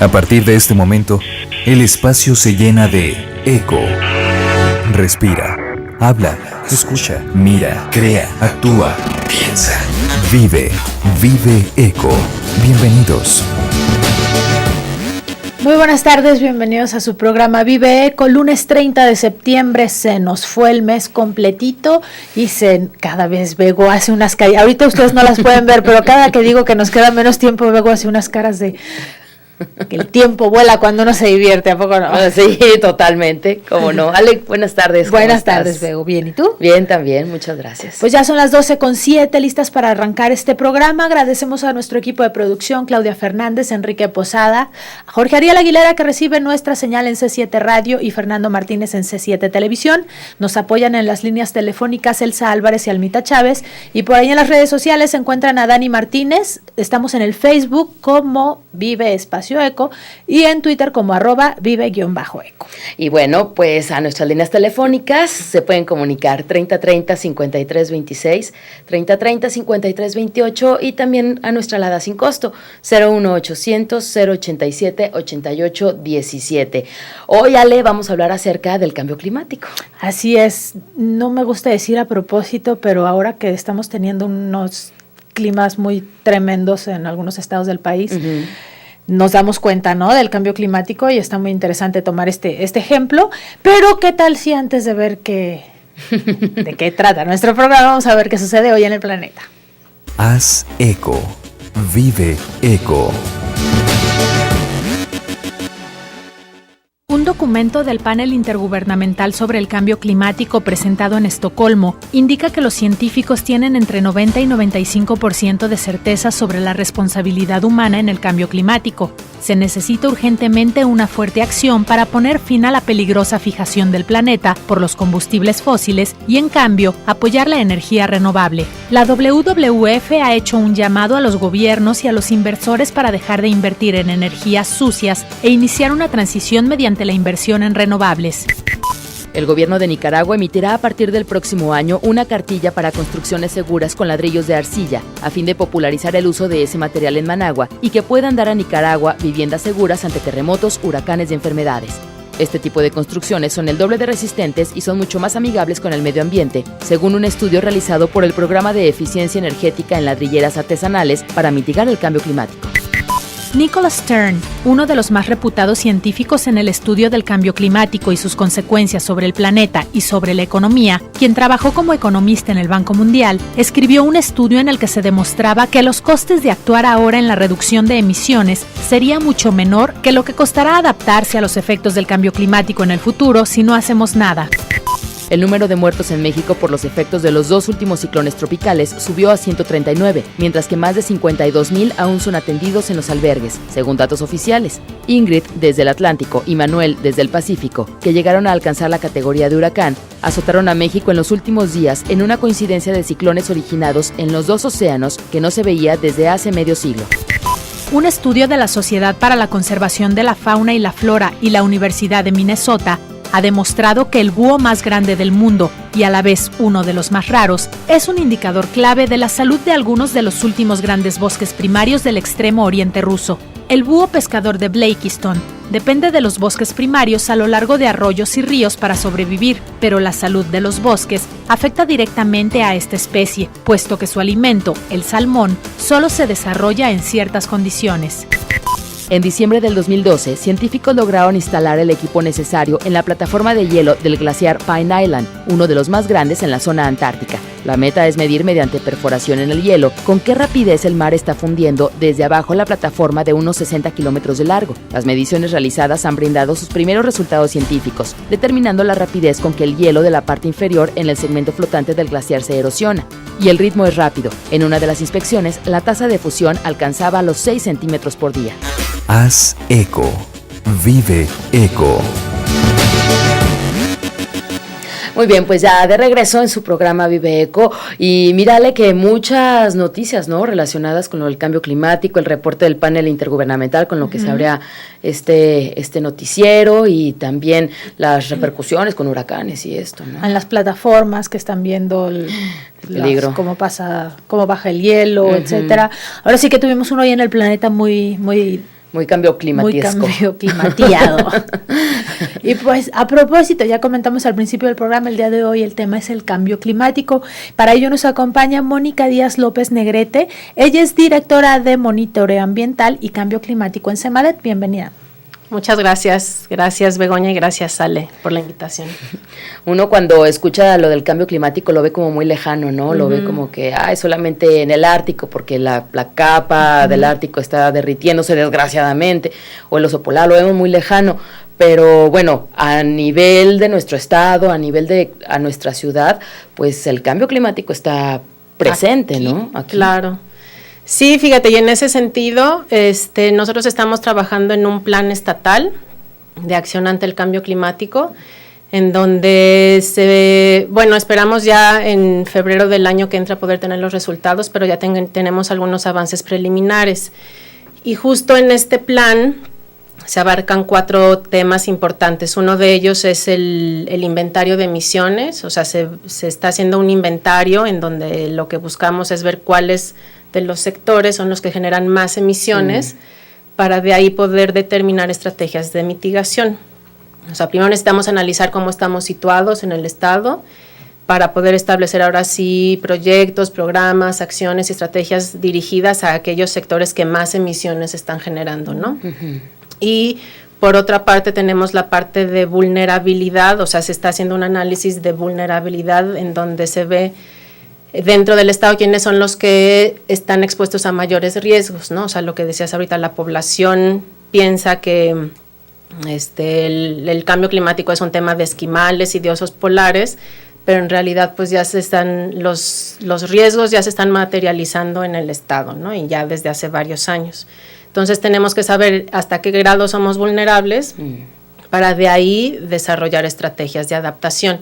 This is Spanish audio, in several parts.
A partir de este momento, el espacio se llena de eco. Respira, habla, escucha, mira, crea, actúa, piensa, vive eco. Bienvenidos. Muy buenas tardes, bienvenidos a su programa Vive Eco. Lunes 30 de septiembre se nos fue el mes completito y cada vez Bego hace unas caras. Ahorita ustedes no las pueden ver, pero cada que digo que nos queda menos tiempo, Bego hace unas caras de que el tiempo vuela cuando uno se divierte, ¿a poco no? Sí, totalmente, cómo no. Ale, buenas tardes. Buenas tardes, Bego. Bien, ¿y tú? Bien, también, muchas gracias. Pues ya son las 12:07, listas para arrancar este programa. Agradecemos a nuestro equipo de producción, Claudia Fernández, Enrique Posada, a Jorge Ariel Aguilera, que recibe nuestra señal en C7 Radio, y Fernando Martínez en C7 Televisión. Nos apoyan en las líneas telefónicas Elsa Álvarez y Almita Chávez, y por ahí en las redes sociales se encuentran a Dani Martínez. Estamos en el Facebook como Vive Espacio Eco y en Twitter como @vive_eco. Y bueno, pues a nuestras líneas telefónicas se pueden comunicar 3030-5326, 3030-5328 y también a nuestra alada sin costo 01800-087-8817. Hoy, Ale, vamos a hablar acerca del cambio climático. Así es, no me gusta decir a propósito, pero ahora que estamos teniendo unos climas muy tremendos en algunos estados del país, nos damos cuenta, ¿no?, del cambio climático, y está muy interesante tomar este ejemplo. Pero ¿qué tal si antes de ver de qué trata nuestro programa, vamos a ver qué sucede hoy en el planeta? Haz eco. Vive eco. Un documento del Panel Intergubernamental sobre el Cambio Climático presentado en Estocolmo indica que los científicos tienen entre 90 y 95% de certeza sobre la responsabilidad humana en el cambio climático. Se necesita urgentemente una fuerte acción para poner fin a la peligrosa fijación del planeta por los combustibles fósiles y, en cambio, apoyar la energía renovable. La WWF ha hecho un llamado a los gobiernos y a los inversores para dejar de invertir en energías sucias e iniciar una transición mediante la inversión en renovables. El gobierno de Nicaragua emitirá a partir del próximo año una cartilla para construcciones seguras con ladrillos de arcilla, a fin de popularizar el uso de ese material en Managua y que puedan dar a Nicaragua viviendas seguras ante terremotos, huracanes y enfermedades. Este tipo de construcciones son el doble de resistentes y son mucho más amigables con el medio ambiente, según un estudio realizado por el Programa de Eficiencia Energética en Ladrilleras Artesanales para mitigar el cambio climático. Nicholas Stern, uno de los más reputados científicos en el estudio del cambio climático y sus consecuencias sobre el planeta y sobre la economía, quien trabajó como economista en el Banco Mundial, escribió un estudio en el que se demostraba que los costes de actuar ahora en la reducción de emisiones sería mucho menor que lo que costará adaptarse a los efectos del cambio climático en el futuro si no hacemos nada. El número de muertos en México por los efectos de los dos últimos ciclones tropicales subió a 139, mientras que más de 52,000 aún son atendidos en los albergues, según datos oficiales. Ingrid, desde el Atlántico, y Manuel, desde el Pacífico, que llegaron a alcanzar la categoría de huracán, azotaron a México en los últimos días en una coincidencia de ciclones originados en los dos océanos que no se veía desde hace medio siglo. Un estudio de la Sociedad para la Conservación de la Fauna y la Flora y la Universidad de Minnesota ha demostrado que el búho más grande del mundo, y a la vez uno de los más raros, es un indicador clave de la salud de algunos de los últimos grandes bosques primarios del extremo oriente ruso. El búho pescador de Blakiston depende de los bosques primarios a lo largo de arroyos y ríos para sobrevivir, pero la salud de los bosques afecta directamente a esta especie, puesto que su alimento, el salmón, solo se desarrolla en ciertas condiciones. En diciembre del 2012, científicos lograron instalar el equipo necesario en la plataforma de hielo del glaciar Pine Island, uno de los más grandes en la zona antártica. La meta es medir mediante perforación en el hielo con qué rapidez el mar está fundiendo desde abajo la plataforma de unos 60 kilómetros de largo. Las mediciones realizadas han brindado sus primeros resultados científicos, determinando la rapidez con que el hielo de la parte inferior en el segmento flotante del glaciar se erosiona. Y el ritmo es rápido. En una de las inspecciones, la tasa de fusión alcanzaba los 6 centímetros por día. Haz eco. Vive eco. Muy bien, pues ya de regreso en su programa Vive Eco, y mírale que muchas noticias, ¿no?, relacionadas con lo del cambio climático, el reporte del panel intergubernamental con lo que se abría este noticiero, y también las repercusiones con huracanes y esto, ¿no? En las plataformas que están viendo cómo baja el hielo, etcétera. Ahora sí que tuvimos uno hoy en el planeta muy Muy cambio climatisco. Muy cambio climatiado. Y pues a propósito, ya comentamos al principio del programa, el día de hoy el tema es el cambio climático. Para ello nos acompaña Mónica Díaz López Negrete. Ella es directora de Monitoreo Ambiental y Cambio Climático en Semadet. Bienvenida. Muchas gracias, gracias Begoña y gracias Ale por la invitación. Uno cuando escucha lo del cambio climático lo ve como muy lejano, ¿no? Lo ve como que, es solamente en el Ártico porque la capa del Ártico está derritiéndose desgraciadamente, o el oso polar, lo vemos muy lejano, pero bueno, a nivel de nuestro estado, a nivel de nuestra ciudad, pues el cambio climático está presente, aquí, ¿no? Aquí. Claro. Sí, fíjate, y en ese sentido, nosotros estamos trabajando en un plan estatal de acción ante el cambio climático, en donde esperamos ya en febrero del año que entra poder tener los resultados, pero ya tenemos algunos avances preliminares. Y justo en este plan se abarcan 4 temas importantes. Uno de ellos es el inventario de emisiones, o sea, se está haciendo un inventario en donde lo que buscamos es ver cuáles de los sectores son los que generan más emisiones para de ahí poder determinar estrategias de mitigación. O sea, primero necesitamos analizar cómo estamos situados en el estado para poder establecer ahora sí proyectos, programas, acciones y estrategias dirigidas a aquellos sectores que más emisiones están generando, ¿no? Y por otra parte tenemos la parte de vulnerabilidad, o sea, se está haciendo un análisis de vulnerabilidad en donde se ve dentro del estado quiénes son los que están expuestos a mayores riesgos, ¿no? O sea, lo que decías ahorita, la población piensa que el cambio climático es un tema de esquimales y de osos polares, pero en realidad pues ya los riesgos ya se están materializando en el estado, ¿no? Y ya desde hace varios años. Entonces tenemos que saber hasta qué grado somos vulnerables para de ahí desarrollar estrategias de adaptación.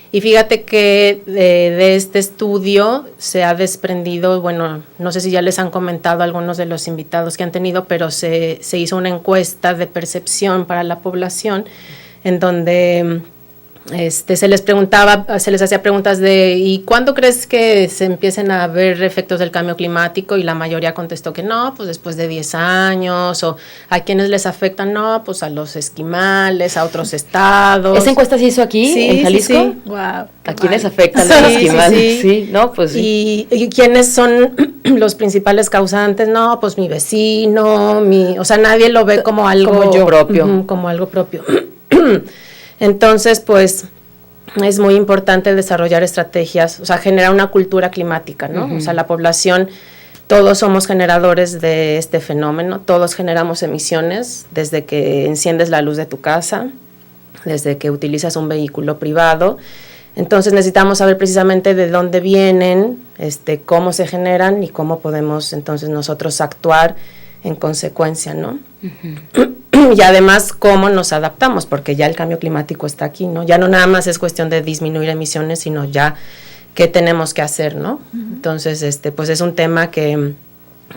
Y fíjate que de este estudio se ha desprendido, bueno, no sé si ya les han comentado algunos de los invitados que han tenido, pero se hizo una encuesta de percepción para la población en donde se les hacía preguntas de ¿y cuándo crees que se empiecen a ver efectos del cambio climático? Y la mayoría contestó que no, pues después de 10 años, o a quienes les afectan, no, pues a los esquimales, a otros estados. ¿Esa encuesta se hizo aquí, en Jalisco? Sí. Wow. ¿A quiénes afectan los esquimales? Sí, no, pues sí. ¿Y quiénes son los principales causantes? No, pues mi vecino, o sea, nadie lo ve como algo propio. Como algo propio. Entonces, pues, es muy importante desarrollar estrategias, o sea, generar una cultura climática, ¿no? O sea, la población, todos somos generadores de este fenómeno, todos generamos emisiones, desde que enciendes la luz de tu casa, desde que utilizas un vehículo privado. Entonces, necesitamos saber precisamente de dónde vienen, cómo se generan y cómo podemos, entonces, nosotros actuar en consecuencia, ¿no? Y además cómo nos adaptamos, porque ya el cambio climático está aquí, ¿no? Ya no nada más es cuestión de disminuir emisiones, sino ya qué tenemos que hacer, ¿no? Entonces, pues es un tema que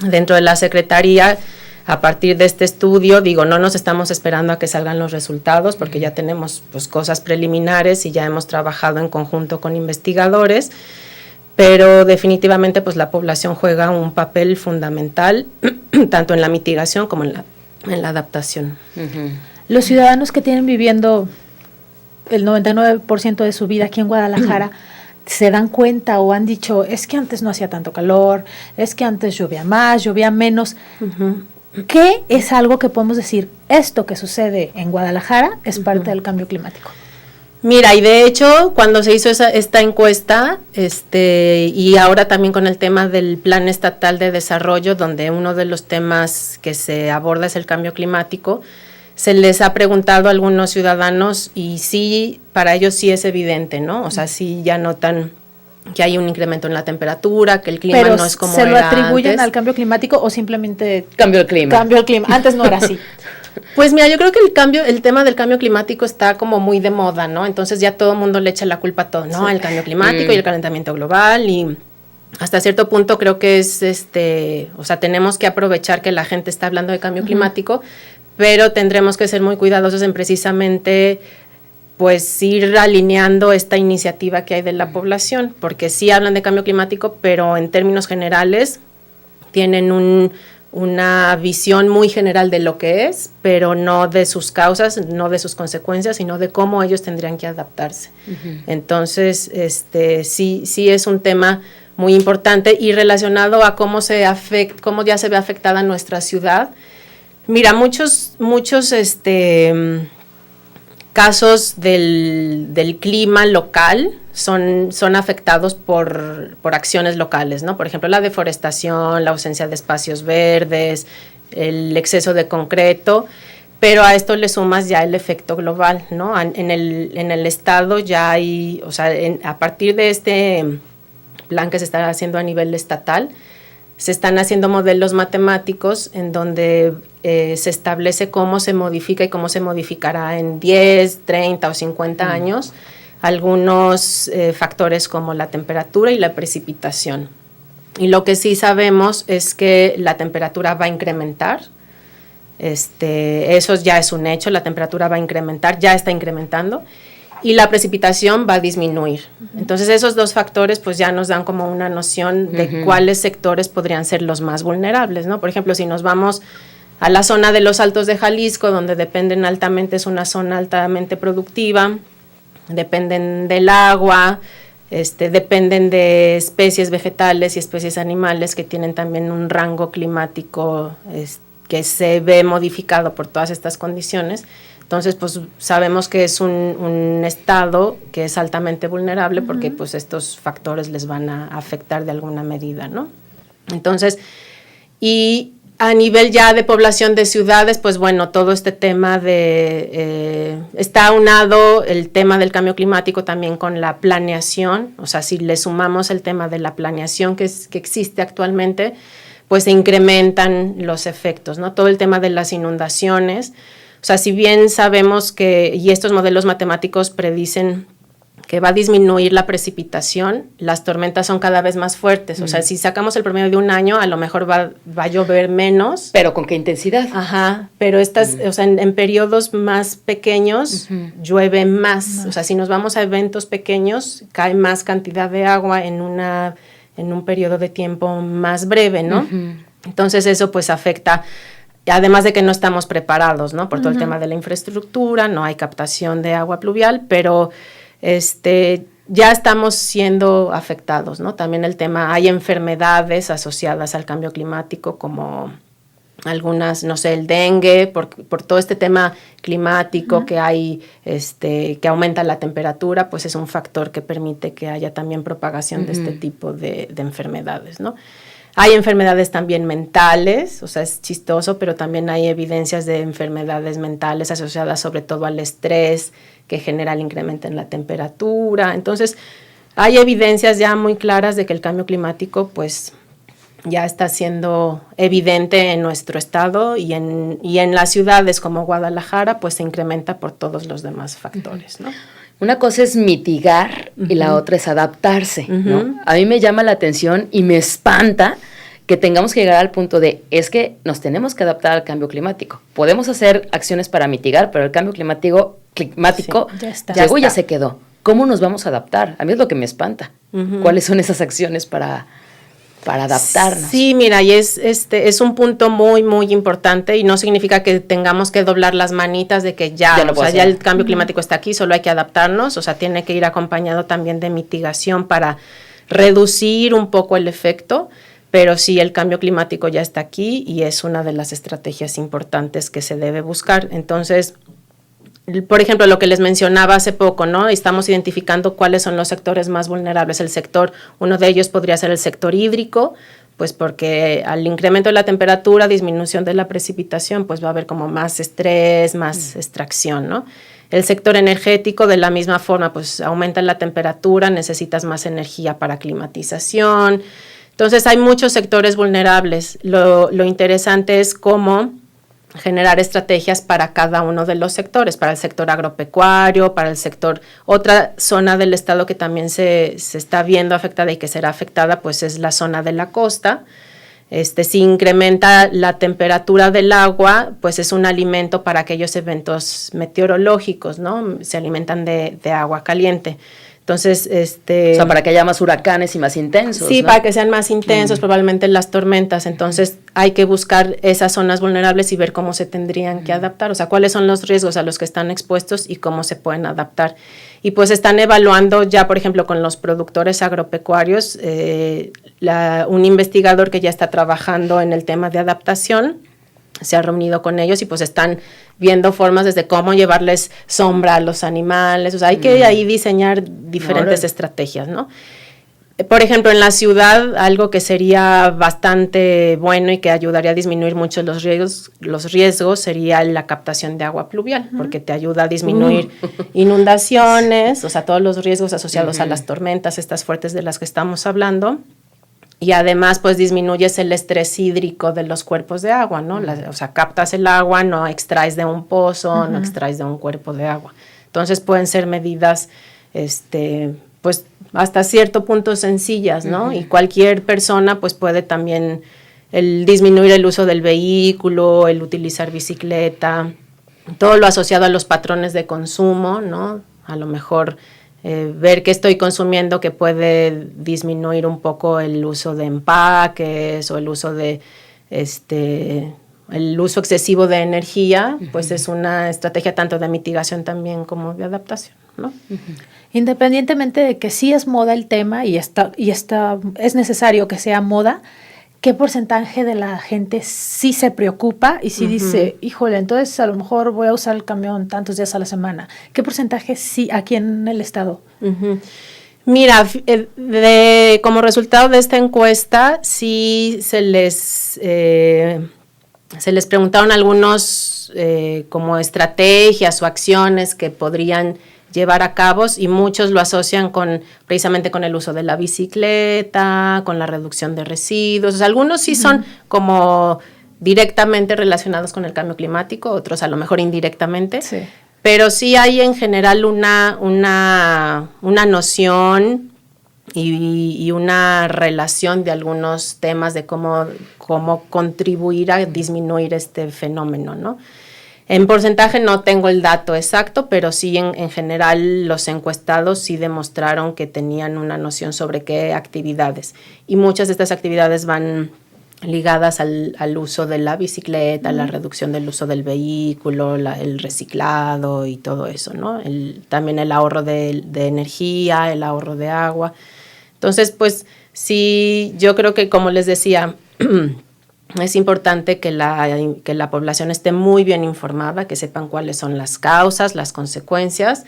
dentro de la Secretaría, a partir de este estudio, no nos estamos esperando a que salgan los resultados, porque ya tenemos pues cosas preliminares y ya hemos trabajado en conjunto con investigadores, pero definitivamente pues la población juega un papel fundamental, tanto en la mitigación como en la adaptación. Los ciudadanos que tienen viviendo el 99% de su vida aquí en Guadalajara, ¿se dan cuenta o han dicho, es que antes no hacía tanto calor, es que antes llovía más, llovía menos? ¿Qué es algo que podemos decir, esto que sucede en Guadalajara es parte del cambio climático? Mira, y de hecho, cuando se hizo esta encuesta, y ahora también con el tema del Plan Estatal de Desarrollo, donde uno de los temas que se aborda es el cambio climático, se les ha preguntado a algunos ciudadanos y sí, para ellos sí es evidente, ¿no? O sea, sí ya notan que hay un incremento en la temperatura, que el clima no es como era antes. ¿Pero se lo atribuyen al cambio climático o simplemente cambio el clima? Cambio el clima. Antes no era así. Pues mira, yo creo que el tema del cambio climático está como muy de moda, ¿no? Entonces ya todo el mundo le echa la culpa a todo, ¿no? Sí. El cambio climático y el calentamiento global, y hasta cierto punto creo que es, o sea, tenemos que aprovechar que la gente está hablando de cambio climático, pero tendremos que ser muy cuidadosos en precisamente pues ir alineando esta iniciativa que hay de la población, porque sí hablan de cambio climático, pero en términos generales tienen una visión muy general de lo que es, pero no de sus causas, no de sus consecuencias, sino de cómo ellos tendrían que adaptarse. Entonces, sí es un tema muy importante y relacionado a cómo ya se ve afectada nuestra ciudad. Mira, muchos casos del clima local son afectados por acciones locales, ¿no? Por ejemplo, la deforestación, la ausencia de espacios verdes, el exceso de concreto, pero a esto le sumas ya el efecto global, ¿no? En el estado ya hay, o sea, a partir de este plan que se está haciendo a nivel estatal, se están haciendo modelos matemáticos en donde se establece cómo se modifica y cómo se modificará en 10, 30 o 50 años algunos factores como la temperatura y la precipitación. Y lo que sí sabemos es que la temperatura va a incrementar. Eso ya es un hecho, la temperatura va a incrementar, ya está incrementando, y la precipitación va a disminuir. Entonces esos dos factores pues ya nos dan como una noción de cuáles sectores podrían ser los más vulnerables, ¿no? Por ejemplo, si nos vamos a la zona de los Altos de Jalisco, donde dependen altamente, es una zona altamente productiva, dependen del agua, dependen de especies vegetales y especies animales que tienen también un rango climático que se ve modificado por todas estas condiciones. Entonces, pues sabemos que es un estado que es altamente vulnerable porque pues estos factores les van a afectar de alguna medida, ¿no? Entonces, y a nivel ya de población de ciudades, pues bueno, todo este tema está aunado el tema del cambio climático también con la planeación, o sea, si le sumamos el tema de la planeación que existe actualmente, pues se incrementan los efectos, ¿no? Todo el tema de las inundaciones, o sea, si bien sabemos y estos modelos matemáticos predicen que va a disminuir la precipitación, las tormentas son cada vez más fuertes. O sea, si sacamos el promedio de un año, a lo mejor va a llover menos. ¿Pero con qué intensidad? Ajá, pero o sea, en periodos más pequeños llueve más. O sea, si nos vamos a eventos pequeños, cae más cantidad de agua en un periodo de tiempo más breve, ¿no? Entonces eso pues afecta, además de que no estamos preparados, ¿no? Por todo el tema de la infraestructura, no hay captación de agua pluvial, pero ya estamos siendo afectados, ¿no? También el tema, hay enfermedades asociadas al cambio climático como algunas, no sé, el dengue, por todo este tema climático que hay, que aumenta la temperatura, pues es un factor que permite que haya también propagación de este tipo de enfermedades, ¿no? Hay enfermedades también mentales, o sea, es chistoso, pero también hay evidencias de enfermedades mentales asociadas sobre todo al estrés que genera el incremento en la temperatura. Entonces, hay evidencias ya muy claras de que el cambio climático, pues, ya está siendo evidente en nuestro estado y en las ciudades como Guadalajara, pues se incrementa por todos los demás factores, ¿no? Una cosa es mitigar y la otra es adaptarse, ¿no? A mí me llama la atención y me espanta que tengamos que llegar al punto es que nos tenemos que adaptar al cambio climático. Podemos hacer acciones para mitigar, pero el cambio climático sí, llegó y ya se quedó. ¿Cómo nos vamos a adaptar? A mí es lo que me espanta. ¿Cuáles son esas acciones para adaptarnos? Sí, mira, y es un punto muy, muy importante y no significa que tengamos que doblar las manitas de que ya el cambio climático está aquí, solo hay que adaptarnos, o sea, tiene que ir acompañado también de mitigación para reducir un poco el efecto, pero sí, el cambio climático ya está aquí y es una de las estrategias importantes que se debe buscar. Entonces, por ejemplo, lo que les mencionaba hace poco, ¿no? Estamos identificando cuáles son los sectores más vulnerables. Uno de ellos podría ser el sector hídrico, pues porque al incremento de la temperatura, disminución de la precipitación, pues va a haber como más estrés, más extracción, ¿no? El sector energético, de la misma forma, pues aumenta la temperatura, necesitas más energía para climatización. Entonces, hay muchos sectores vulnerables. Lo interesante es cómo generar estrategias para cada uno de los sectores, para el sector agropecuario, para el sector, otra zona del estado que también se está viendo afectada y que será afectada, pues es la zona de la costa. Si incrementa la temperatura del agua, pues es un alimento para aquellos eventos meteorológicos, ¿no? Se alimentan de agua caliente. Entonces, O sea, para que haya más huracanes y más intensos, sí, ¿no? para que sean más intensos, probablemente las tormentas. Entonces, hay que buscar esas zonas vulnerables y ver cómo se tendrían que adaptar. O sea, cuáles son los riesgos a los que están expuestos y cómo se pueden adaptar. Y pues están evaluando ya, por ejemplo, con los productores agropecuarios, un investigador que ya está trabajando en el tema de adaptación, se ha reunido con ellos y pues están viendo formas desde cómo llevarles sombra a los animales. O sea, hay que ahí diseñar diferentes estrategias, ¿no? Por ejemplo, en la ciudad, algo que sería bastante bueno y que ayudaría a disminuir mucho los riesgos sería la captación de agua pluvial, porque te ayuda a disminuir inundaciones, o sea, todos los riesgos asociados a las tormentas, estas fuertes de las que estamos hablando. Y además, pues, disminuyes el estrés hídrico de los cuerpos de agua, ¿no? O sea, captas el agua, no extraes de un pozo, no extraes de un cuerpo de agua. Entonces, pueden ser medidas, pues, hasta cierto punto sencillas, ¿no? Y cualquier persona, pues, puede también el disminuir el uso del vehículo, el utilizar bicicleta, todo lo asociado a los patrones de consumo, ¿no? A lo mejor ver qué estoy consumiendo que puede disminuir un poco el uso de empaques o el uso de el uso excesivo de energía, pues es una estrategia tanto de mitigación también como de adaptación, ¿no? Independientemente de que sí es moda el tema y es necesario que sea moda, ¿qué porcentaje de la gente sí se preocupa y sí dice, híjole, entonces a lo mejor voy a usar el camión tantos días a la semana? ¿Qué porcentaje sí aquí en el estado? Mira, como resultado de esta encuesta, sí se les preguntaron algunos como estrategias o acciones que podrían llevar a cabo, y muchos lo asocian precisamente con el uso de la bicicleta, con la reducción de residuos. O sea, algunos sí son como directamente relacionados con el cambio climático, otros a lo mejor indirectamente, sí. Pero sí hay en general una noción y una relación de algunos temas de cómo contribuir a disminuir este fenómeno, ¿no? En porcentaje no tengo el dato exacto, pero sí en general los encuestados sí demostraron que tenían una noción sobre qué actividades. Y muchas de estas actividades van ligadas al uso de la bicicleta, la reducción del uso del vehículo, el reciclado y todo eso, ¿no? También el ahorro de energía, el ahorro de agua. Entonces, pues sí, yo creo que, como les decía, es importante que la población esté muy bien informada, que sepan cuáles son las causas, las consecuencias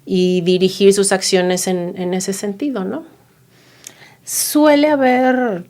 y dirigir sus acciones en ese sentido, ¿no? Suele haber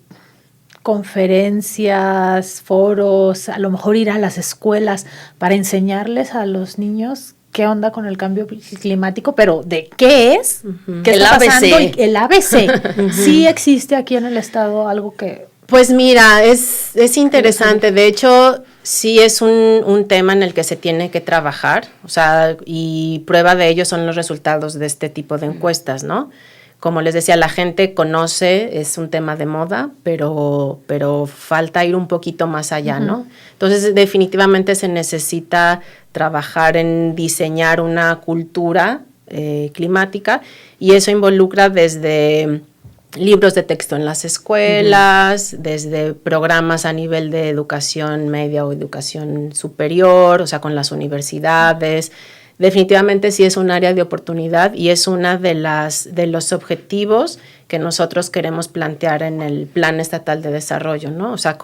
conferencias, foros, a lo mejor ir a las escuelas para enseñarles a los niños qué onda con el cambio climático, pero ¿de qué es? ¿Qué está pasando? El ABC. ¿Sí existe aquí en el estado algo que...? Pues mira, es interesante. De hecho, sí es un tema en el que se tiene que trabajar, o sea, y prueba de ello son los resultados de este tipo de encuestas, ¿no? Como les decía, la gente conoce, es un tema de moda, pero falta ir un poquito más allá, ¿no? Entonces, definitivamente se necesita trabajar en diseñar una cultura climática, y eso involucra desde libros de texto en las escuelas, desde programas a nivel de educación media o educación superior, o sea, con las universidades. Definitivamente sí es un área de oportunidad y es una de los objetivos que nosotros queremos plantear en el Plan Estatal de Desarrollo, ¿no? O sea,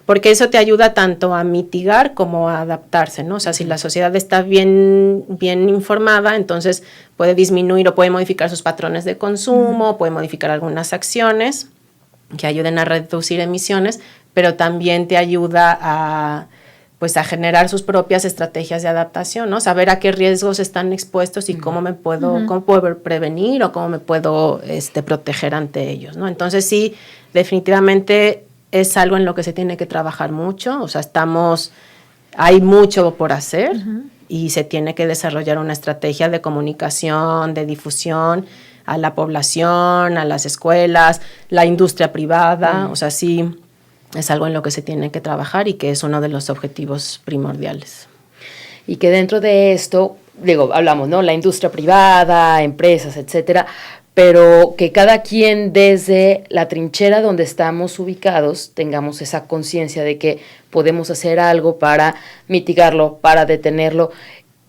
porque eso te ayuda tanto a mitigar como a adaptarse, ¿no? O sea, si la sociedad está bien informada, entonces puede disminuir o puede modificar sus patrones de consumo, puede modificar algunas acciones que ayuden a reducir emisiones, pero también te ayuda a generar sus propias estrategias de adaptación, ¿no? Saber a qué riesgos están expuestos y cómo puedo prevenir o cómo me puedo proteger ante ellos, ¿no? Entonces sí, definitivamente es algo en lo que se tiene que trabajar mucho, o sea, hay mucho por hacer y se tiene que desarrollar una estrategia de comunicación, de difusión a la población, a las escuelas, la industria privada, o sea, sí es algo en lo que se tiene que trabajar y que es uno de los objetivos primordiales. Y que dentro de esto, hablamos, ¿no? La industria privada, empresas, etcétera, pero que cada quien desde la trinchera donde estamos ubicados tengamos esa conciencia de que podemos hacer algo para mitigarlo, para detenerlo,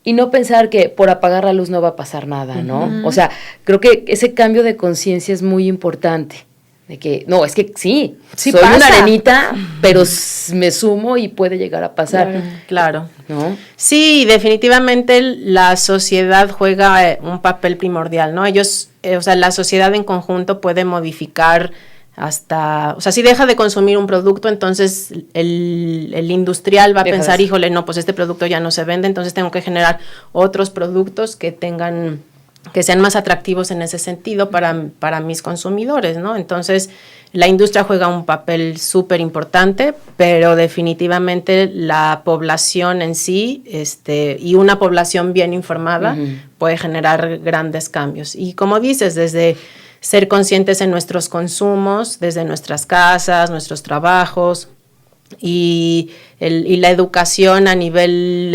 y no pensar que por apagar la luz no va a pasar nada, ¿no? Uh-huh. O sea, creo que ese cambio de conciencia es muy importante. De que, no, es que sí soy pasa. Una arenita, pero me sumo y puede llegar a pasar. Claro. ¿No? Sí, definitivamente la sociedad juega un papel primordial, ¿no? Ellos, la sociedad en conjunto puede modificar hasta, si deja de consumir un producto, entonces el industrial va a pensar, híjole, no, pues este producto ya no se vende, entonces tengo que generar otros productos que sean más atractivos en ese sentido para mis consumidores, ¿no? Entonces, la industria juega un papel súper importante, pero definitivamente la población en sí, y una población bien informada, uh-huh, puede generar grandes cambios. Y como dices, desde ser conscientes en nuestros consumos, desde nuestras casas, nuestros trabajos, y la educación a nivel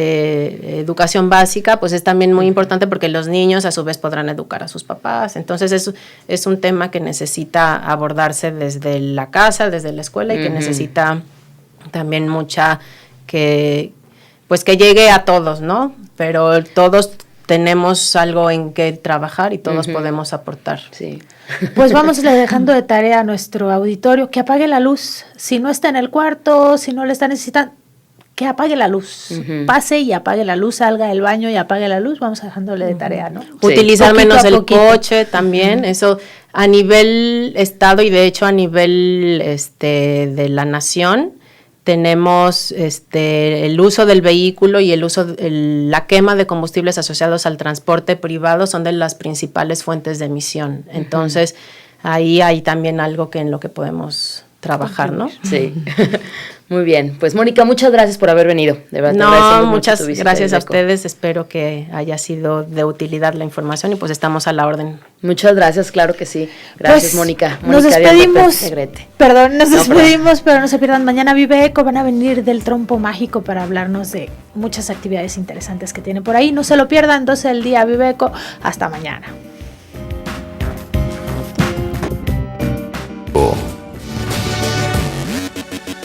educación básica, pues es también muy importante, porque los niños a su vez podrán educar a sus papás. Entonces es un tema que necesita abordarse desde la casa, desde la escuela, y que necesita también que llegue a todos, ¿no? Pero todos tenemos algo en que trabajar y todos podemos aportar. Sí. Pues vamos dejando de tarea a nuestro auditorio que apague la luz. Si no está en el cuarto, si no le está necesitando, que apague la luz. Pase y apague la luz, salga del baño y apague la luz. Vamos dejándole de tarea, ¿no? Sí. Utilizar menos el coche también, eso a nivel estado, y de hecho a nivel de la nación. Tenemos el uso del vehículo y la quema de combustibles asociados al transporte privado son de las principales fuentes de emisión. Entonces, ahí hay también algo en lo que podemos trabajar, ¿no? Sí. Muy bien. Pues, Mónica, muchas gracias por haber venido. De verdad, te agradecemos muchas mucho tu visita. gracias a ustedes. Espero que haya sido de utilidad la información, y pues estamos a la orden. Muchas gracias, claro que sí. Gracias, pues, Mónica. Nos despedimos. Pero no se pierdan mañana Vive Eco. Van a venir del Trompo Mágico para hablarnos de muchas actividades interesantes que tiene por ahí. No se lo pierdan, 12 del día Vive Eco. Hasta mañana.